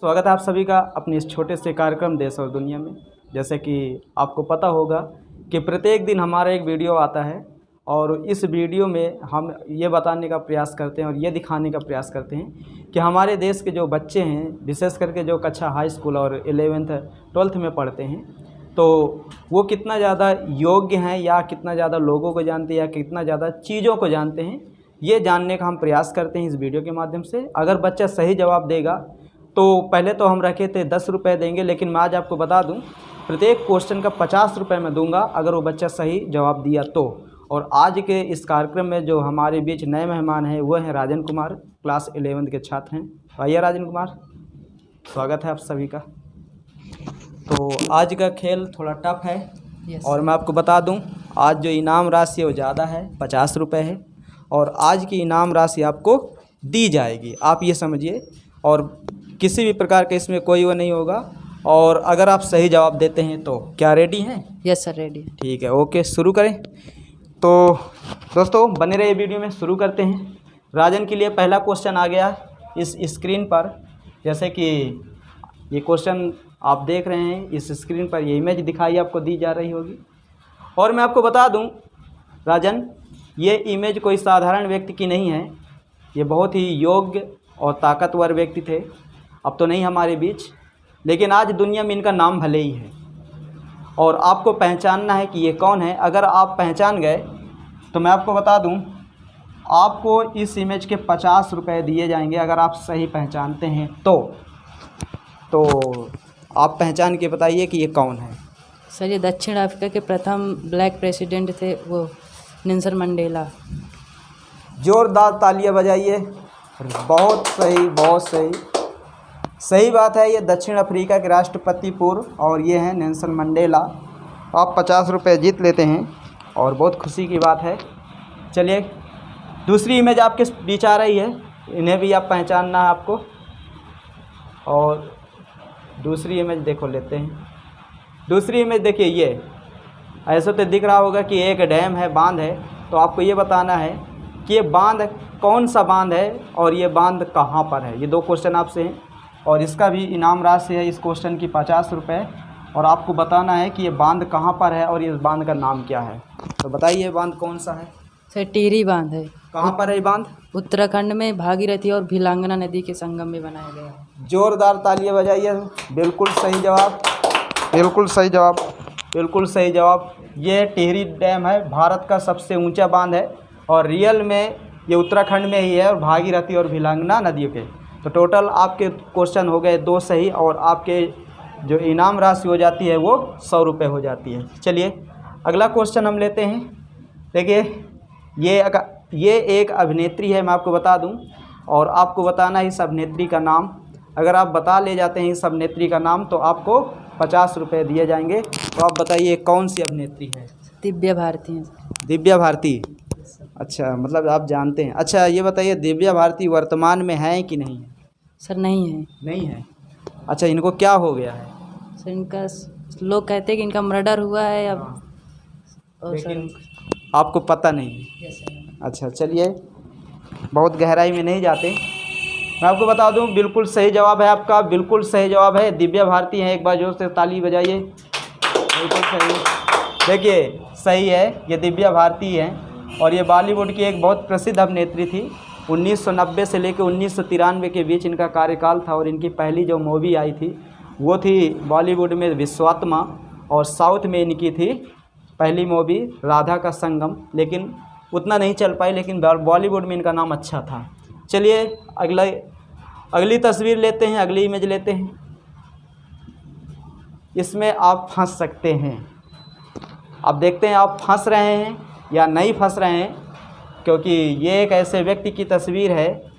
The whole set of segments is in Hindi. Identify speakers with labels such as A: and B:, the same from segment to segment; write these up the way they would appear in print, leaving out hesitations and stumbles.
A: स्वागत है आप सभी का अपने इस छोटे से कार्यक्रम देश और दुनिया में। जैसे कि आपको पता होगा कि प्रत्येक दिन हमारा एक वीडियो आता है और इस वीडियो में हम ये बताने का प्रयास करते हैं और ये दिखाने का प्रयास करते हैं कि हमारे देश के जो बच्चे हैं, विशेष करके जो कक्षा हाई स्कूल और 11th 12th में पढ़ते हैं, तो वो कितना ज़्यादा योग्य हैं या कितना ज़्यादा लोगों को जानते हैं या कितना ज़्यादा चीज़ों को जानते हैं, ये जानने का हम प्रयास करते हैं इस वीडियो के माध्यम से। अगर बच्चा सही जवाब देगा तो पहले तो हम रखे थे 10 रुपये देंगे, लेकिन मैं आज आपको बता दूं प्रत्येक क्वेश्चन का 50 रुपये मैं दूंगा अगर वो बच्चा सही जवाब दिया तो। और आज के इस कार्यक्रम में जो हमारे बीच नए मेहमान हैं वो हैं राजन कुमार, क्लास 11th के छात्र हैं। आइए राजन कुमार, स्वागत है आप सभी का। तो आज का खेल थोड़ा टफ है और मैं आपको बता दूं आज जो इनाम राशि है वो ज़्यादा है, 50 रुपये है और आज की इनाम राशि आपको दी जाएगी, आप ये समझिए। और किसी भी प्रकार का इसमें कोई वो नहीं होगा। और अगर आप सही जवाब देते हैं तो क्या रेडी हैं?
B: Yes sir, ready.
A: ठीक है, ओके, शुरू करें। तो दोस्तों बने रहिए वीडियो में, शुरू करते हैं। राजन के लिए पहला क्वेश्चन आ गया इस स्क्रीन पर। जैसे कि ये क्वेश्चन आप देख रहे हैं इस स्क्रीन पर, ये इमेज दिखाई आपको दी जा रही होगी। और मैं आपको बता दूं राजन, ये इमेज कोई साधारण व्यक्ति की नहीं है, ये बहुत ही योग्य और ताकतवर व्यक्ति थे। अब तो नहीं हमारे बीच, लेकिन आज दुनिया में इनका नाम भले ही है और आपको पहचानना है कि ये कौन है। अगर आप पहचान गए तो मैं आपको बता दूं आपको इस इमेज के 50 रुपये दिए जाएंगे अगर आप सही पहचानते हैं तो आप पहचान के बताइए कि ये कौन है।
B: सर ये दक्षिण अफ्रीका के प्रथम ब्लैक प्रेसिडेंट थे, वो नेल्सन मंडेला।
A: जोरदार तालियां बजाइए, बहुत सही, बहुत सही, सही बात है। ये दक्षिण अफ्रीका के राष्ट्रपति पूर्व और ये हैं नेल्सन मंडेला। आप 50 रुपये जीत लेते हैं और बहुत खुशी की बात है। चलिए दूसरी इमेज आपके बीच आ रही है, इन्हें भी आप पहचानना है आपको। और दूसरी इमेज देखो लेते हैं। दूसरी इमेज देखिए, ये ऐसे तो दिख रहा होगा कि एक डैम है, बांध है। तो आपको ये बताना है कि ये बांध कौन सा बांध है और ये बांध कहाँ पर है। ये दो क्वेश्चन आपसे हैं और इसका भी इनाम राशि है इस क्वेश्चन की 50 रुपये। और आपको बताना है कि ये बांध कहाँ पर है और इस बांध का नाम क्या है। तो बताइए बांध कौन सा है?
B: सर टिहरी बांध है।
A: कहाँ पर है ये बांध?
B: उत्तराखंड में भागीरथी और भिलांगना नदी के संगम में बनाया गया है।
A: जोरदार तालियां बजाइए। बिल्कुल सही जवाब, बिल्कुल सही जवाब, बिल्कुल सही जवाब। ये टिहरी डैम है, भारत का सबसे ऊंचा बांध है और रियल में ये उत्तराखंड में ही है और भागीरथी और भिलांगना नदियों के। तो टोटल आपके क्वेश्चन हो गए 2 सही और आपके जो इनाम राशि हो जाती है वो 100 रुपये हो जाती है। चलिए अगला क्वेश्चन हम लेते हैं। देखिए ये एक अभिनेत्री है, मैं आपको बता दूं और आपको बताना है इस अभिनेत्री का नाम। अगर आप बता ले जाते हैं इस अभिनेत्री का नाम तो आपको 50 रुपये दिए जाएंगे। तो आप बताइए कौन सी अभिनेत्री है?
B: दिव्या भारती है।
A: दिव्या भारती, अच्छा, मतलब आप जानते हैं। अच्छा ये बताइए दिव्या भारती वर्तमान में है कि नहीं है?
B: सर नहीं है।
A: नहीं है। अच्छा, इनको क्या हो गया है?
B: सर इनका, लोग कहते हैं कि इनका मर्डर हुआ है या और
A: लेकिन आपको पता नहीं है।
B: Yes sir.
A: अच्छा चलिए, बहुत गहराई में नहीं जाते, मैं आपको बता दूं बिल्कुल सही जवाब है आपका, बिल्कुल सही जवाब है, दिव्या भारती हैं। एक बार जोर से ताली बजाइए। बिल्कुल सही, देखिए सही है, ये दिव्या भारती हैं और ये बॉलीवुड की एक बहुत प्रसिद्ध अभिनेत्री थी। 1990 से लेकर 1993 के बीच इनका कार्यकाल था और इनकी पहली जो मूवी आई थी वो थी बॉलीवुड में विश्वात्मा और साउथ में इनकी थी पहली मूवी राधा का संगम, लेकिन उतना नहीं चल पाई, लेकिन बॉलीवुड में इनका नाम अच्छा था। चलिए अगली तस्वीर लेते हैं, अगली इमेज लेते हैं। इसमें आप फंस सकते हैं। अब देखते हैं आप फंस रहे हैं या नहीं फंस रहे हैं, क्योंकि ये एक ऐसे व्यक्ति की तस्वीर है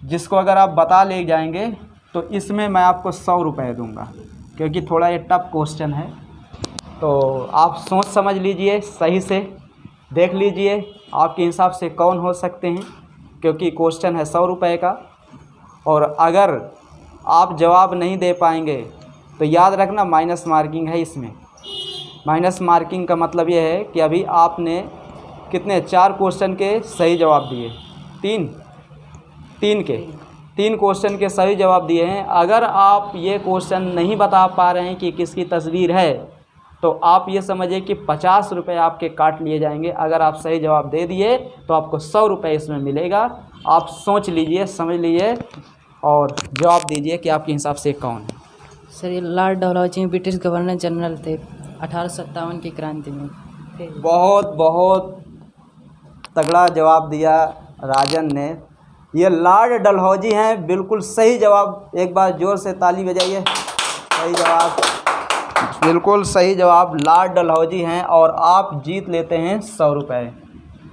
A: जिसको अगर आप बता ले जाएंगे तो इसमें मैं आपको 100 रुपये दूँगा, क्योंकि थोड़ा ये टफ क्वेश्चन है। तो आप सोच समझ लीजिए, सही से देख लीजिए आपके हिसाब से कौन हो सकते हैं, क्योंकि क्वेश्चन है 100 रुपये का। और अगर आप जवाब नहीं दे पाएंगे तो याद रखना माइनस मार्किंग है इसमें। माइनस मार्किंग का मतलब ये है कि अभी आपने कितने 4 क्वेश्चन के सही जवाब दिए, 3 के 3 क्वेश्चन के सही जवाब दिए हैं। अगर आप ये क्वेश्चन नहीं बता पा रहे हैं कि किसकी तस्वीर है तो आप ये समझिए कि 50 रुपये आपके काट लिए जाएंगे। अगर आप सही जवाब दे दिए तो आपको 100 रुपये इसमें मिलेगा। आप सोच लीजिए, समझ लीजिए और जवाब दीजिए कि आपके हिसाब से कौन है।
B: सर ये Lord Dalhousie British governor general थे 1857 की क्रांति में थे।
A: बहुत बहुत तगड़ा जवाब दिया राजन ने। ये लॉर्ड डलहौजी हैं, बिल्कुल सही जवाब। एक बार ज़ोर से ताली बजाइए। सही जवाब, बिल्कुल सही जवाब, लॉर्ड डलहौजी हैं और आप जीत लेते हैं 100 रुपये।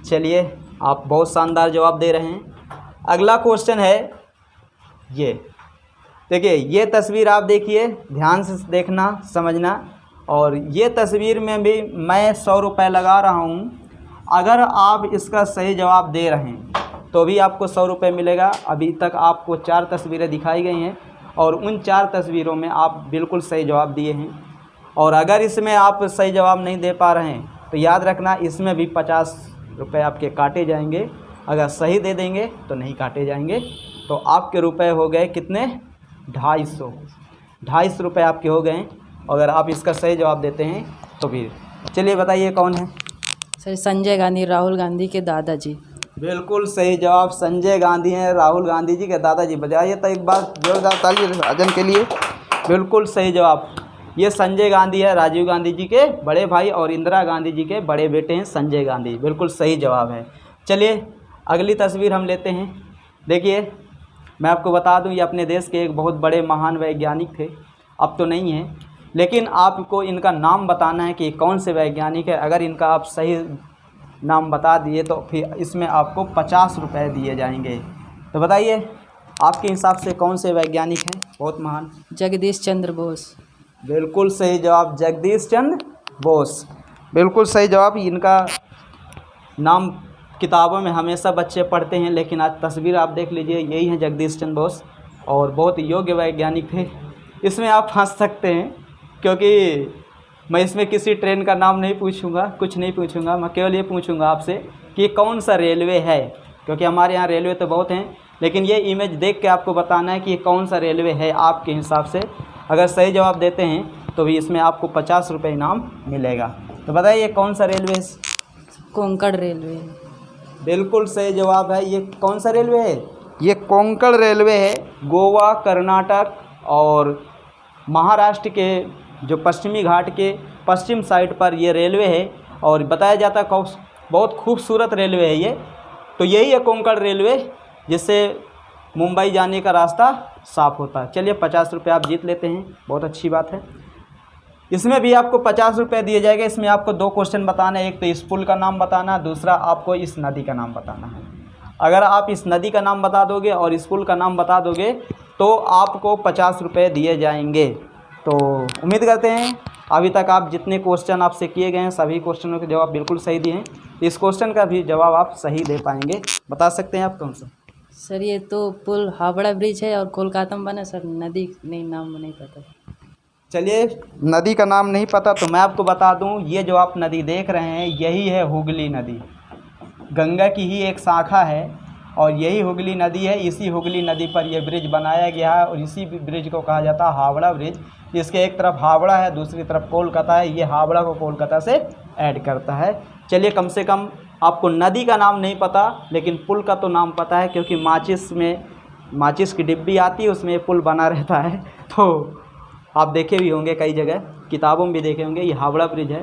A: चलिए, आप बहुत शानदार जवाब दे रहे हैं। अगला क्वेश्चन है ये देखिए, ये तस्वीर आप देखिए, ध्यान से देखना, समझना। और ये तस्वीर में भी मैं 100 रुपये लगा रहा हूँ। अगर आप इसका सही जवाब दे रहे हैं तो भी आपको 100 रुपये मिलेगा। अभी तक आपको 4 तस्वीरें दिखाई गई हैं और उन 4 तस्वीरों में आप बिल्कुल सही जवाब दिए हैं। और अगर इसमें आप सही जवाब नहीं दे पा रहे हैं तो याद रखना, इसमें भी 50 रुपये आपके काटे जाएंगे। अगर सही दे देंगे तो नहीं काटे जाएंगे। तो आपके रुपए हो गए कितने? 250 रुपये आपके हो गए। अगर आप इसका सही जवाब देते हैं तो फिर चलिए बताइए कौन है।
B: सर संजय गांधी, राहुल गांधी के दादाजी।
A: बिल्कुल सही जवाब, संजय गांधी हैं, राहुल गांधी जी के दादाजी। बजाइए तो एक बार जोरदार ताली राजन के लिए। बिल्कुल सही जवाब। ये संजय गांधी है, राजीव गांधी जी के बड़े भाई और इंदिरा गांधी जी के बड़े बेटे हैं संजय गांधी। बिल्कुल सही जवाब है। चलिए अगली तस्वीर हम लेते हैं। देखिए, मैं आपको बता दूं, ये अपने देश के एक बहुत बड़े महान वैज्ञानिक थे। अब तो नहीं है, लेकिन आपको इनका नाम बताना है कि कौन से वैज्ञानिक है। अगर इनका आप सही नाम बता दिए तो फिर इसमें आपको 50 रुपये दिए जाएंगे। तो बताइए आपके हिसाब से कौन से वैज्ञानिक हैं बहुत महान?
B: जगदीश चंद्र बोस।
A: बिल्कुल सही जवाब, जगदीश चंद्र बोस। बिल्कुल सही जवाब। इनका नाम किताबों में हमेशा बच्चे पढ़ते हैं, लेकिन आज तस्वीर आप देख लीजिए, यही है जगदीश चंद्र बोस और बहुत योग्य वैज्ञानिक थे। इसमें आप हंस सकते हैं क्योंकि मैं इसमें किसी ट्रेन का नाम नहीं पूछूंगा, कुछ नहीं पूछूंगा। मैं केवल ये पूछूंगा आपसे कि कौन सा रेलवे है, क्योंकि हमारे यहाँ रेलवे तो बहुत हैं, लेकिन ये इमेज देख के आपको बताना है कि ये कौन सा रेलवे है आपके हिसाब से। अगर सही जवाब देते हैं तो भी इसमें आपको 50 रुपये इनाम मिलेगा। तो बताइए कौन सा रेलवे है?
B: कोंकण रेलवे।
A: बिल्कुल सही जवाब है। ये कौन सा रेलवे है? ये कोंकण रेलवे है। गोवा, कर्नाटक और महाराष्ट्र के जो पश्चिमी घाट के पश्चिम साइड पर ये रेलवे है और बताया जाता है बहुत खूबसूरत रेलवे है ये। तो यही है कोंकण रेलवे, जिससे मुंबई जाने का रास्ता साफ़ होता है। चलिए 50 रुपये आप जीत लेते हैं, बहुत अच्छी बात है। इसमें भी आपको 50 रुपये दिए जाएगा। इसमें आपको 2 क्वेश्चन बताना है, एक तो इस पुल का नाम बताना, दूसरा आपको इस नदी का नाम बताना है। अगर आप इस नदी का नाम बता दोगे और इस पुल का नाम बता दोगे तो आपको 50 रुपये दिए जाएंगे। तो उम्मीद करते हैं अभी तक आप जितने क्वेश्चन आपसे किए गए हैं सभी क्वेश्चनों के जवाब बिल्कुल सही दिए हैं। इस क्वेश्चन का भी जवाब आप सही दे पाएंगे। बता सकते हैं आप कौन सा?
B: सर ये तो पुल हावड़ा ब्रिज है और कोलकाता में बना। सर नदी नहीं, नाम नहीं पता।
A: चलिए, नदी का नाम नहीं पता तो मैं आपको बता दूं, ये जो आप नदी देख रहे हैं यही है हुगली नदी। गंगा की ही एक शाखा है और यही हुगली नदी है। इसी हुगली नदी पर यह ब्रिज बनाया गया है और इसी ब्रिज को कहा जाता है हावड़ा ब्रिज। इसके एक तरफ हावड़ा है, दूसरी तरफ कोलकाता है। ये हावड़ा को कोलकाता से ऐड करता है। चलिए, कम से कम आपको नदी का नाम नहीं पता लेकिन पुल का तो नाम पता है, क्योंकि माचिस की डिब्बी आती है, उसमें पुल बना रहता है। तो आप देखे भी होंगे कई जगह, किताबों में भी देखे होंगे। ये हावड़ा ब्रिज है।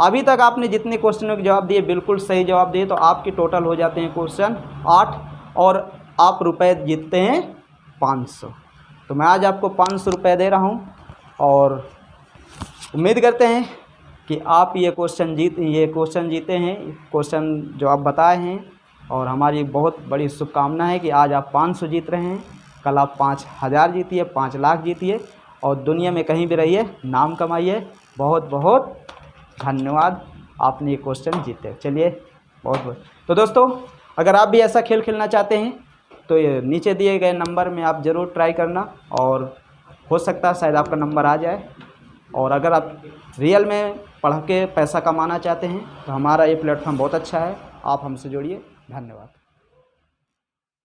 A: अभी तक आपने जितने क्वेश्चनों के जवाब दिए बिल्कुल सही जवाब दिए तो आपके टोटल हो जाते हैं क्वेश्चन 8 और आप रुपए जीतते हैं 500। तो मैं आज आपको 500 रुपये दे रहा हूं और उम्मीद करते हैं कि आप ये क्वेश्चन जीते हैं, क्वेश्चन जो आप बताए हैं। और हमारी बहुत बड़ी शुभकामना है कि आज आप 500 जीत रहे हैं, कल आप 5000 जीतिए, 5 लाख जीतिए और दुनिया में कहीं भी रहिए, नाम कमाइए। बहुत बहुत धन्यवाद, आपने ये क्वेश्चन जीते। चलिए, बहुत बहुत। तो दोस्तों, अगर आप भी ऐसा खेल खेलना चाहते हैं तो ये नीचे दिए गए नंबर में आप ज़रूर ट्राई करना और हो सकता है शायद आपका नंबर आ जाए। और अगर आप रियल में पढ़ के पैसा कमाना चाहते हैं तो हमारा ये प्लेटफॉर्म बहुत अच्छा है, आप हमसे जुड़िए। धन्यवाद।